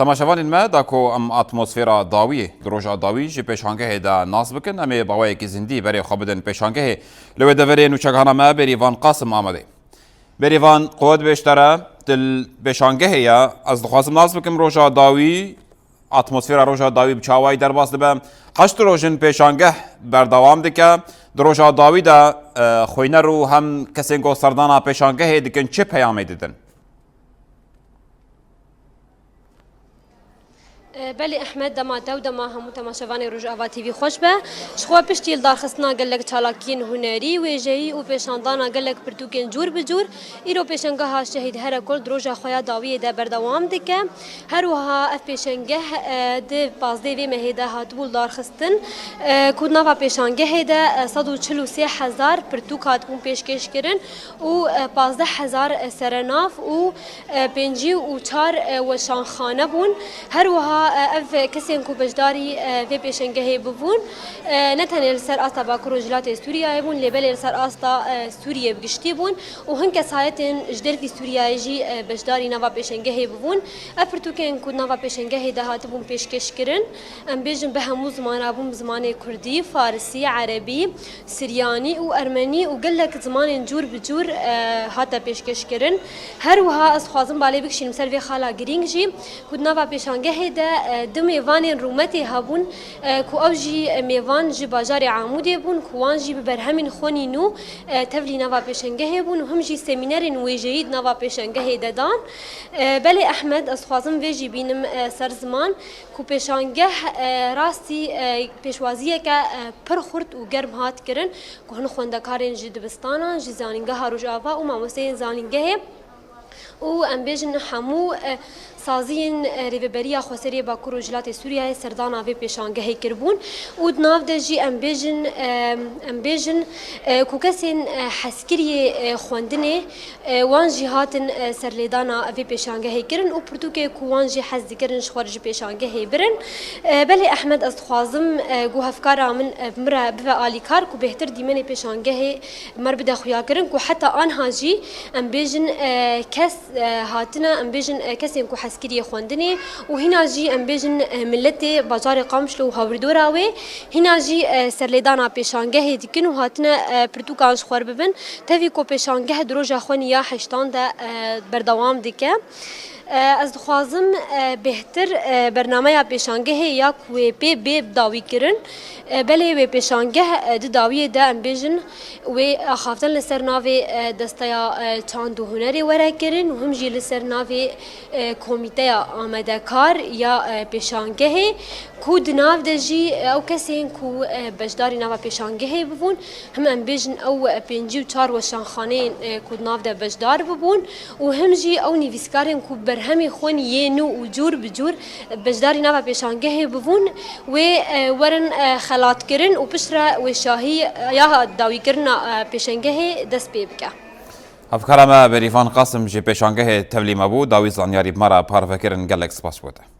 تماشاوان ما داكو ام اتموسفيرا داوي دروجا داوي جي بيشانگه دا ناس بكن امي باوي کی زندي بري خبدن بيشانگه لو دفرين وچغانا ما بريفان قاسم آمده بريفان قوت بيشترا تل بيشانگه يا از دخواسم ناس بكم روجا داوي اتموسفيرا روجا داوي بچاواي درباس دبم قشت روجن بيشانگه بردوام دکه دروجا داوي دا خوينه رو هم کسين گو سردانا بيشانگه دکن چه پیامه دیدن؟ بله احمد دما دما همو تماشاوان روجاوا تیوی خوش به شخوا پشتیل دارخستنا گلک چالاکین هنری و جی و پیشاندانا گلک پرتوکن جور بجور ایرو پیشنگه ها شهید هر کل دروجا خویا داوی ده بردوام دکه هر وها اف پیشنگه ده بازده وی مهیده هاتبول دارخستن کودنا و پیشنگه ده 143,000 پرتوک هاتبون پیشکش کرن و 15,000 سرناف و 54 و شانخانه بون هر وها اف کسین کو بجداری و پیشنگه ببون نتنه لسر آستا باکر وجلات سوریا بون لبل لسر آستا سوریه بگشتی بون و هن کسایتن جدر في سوریا جی بجداری نوا پیشنگه ببون افرتو که کود نوا پیشنگه دهات بون پیشکش کرن ام بیجن به همو زمان ابون زمان کردی فارسی عربی سریانی و ارمنی و گلک زمان جور بجور هاتا پیشکش کرن هر وها از خوازم بالی بکشیم سر وی خالا گرینگ جی کود نوا پیشنگه دو میوان رومتی هبون کو او جی میوان جی بازار عمودی بون کوان جی برهمین خونی نو تفلی نوا پیشنگه بون و هم جی سمینار ویجید نوا پیشنگه دادان بله احمد از خوازم ویجی بینم سر زمان کو پیشنگه راستی پیشوازیه که پر خورد و گرم هات کرن کو هن خوندکارین جی دبستانا جی زانینگه ها روجاوا و ماموسین زانینگه و ام بیجن همو سازین ریوبریا خوسری باکر وجلات سوریا سردانا و پیشانگه کربون و ناو دجی ام بیجن کو کسین حسکری خوندنه وان جهاتن سرلیدانا و پیشانگه کرن و پرتوکه کو وان جی حز کرن شخارج پیشانگه برن بله احمد از خوازم گو هفکارا من مرا به آلیکار کو بهتر دیمن پیشانگه مر بده خویا کرن کو حتی آنها جی ام بیجن کس هاتنا ام بیجن کسین کو عسكرية خوندني وهنا جي ام بيجن ملتي بازار قامشلو وهاوردوراوي هنا جي سرليدانا بيشانگه ديكن وهاتنا برتوكانش خوار ببن تفي كو بيشانگه دروجا خوانيا حشتان دا بردوام ديكه از خوازم بهتر برنامه پیشانگه یا کوی پی بی داوی کرن بله و پیشانگه د داوی ده ام بیجن و خافتن لسر ناوی دستیا چاند و هنری وره کرن و هم جی لسر ناوی کمیته آمده کار یا پیشانگه کود ناو ده جی او کسی کو بجداری ناو پیشانگه ببون هم ام بیجن او پنجی و چار و شانخانه کود ناو ده بجدار ببون و هم جی او نیویسکارین کو همي خون ينو وجور بجور بجداري نوا بيشانگه ببون و ورن خلات کرن و بشرا و شاهي يا داوي کرنا بيشانگه دست بيبكه افكار ما بريفان قاسم جي بيشانگه تولي مبو داوي زانياري بمرا بارفكرن گلك سپاس بوده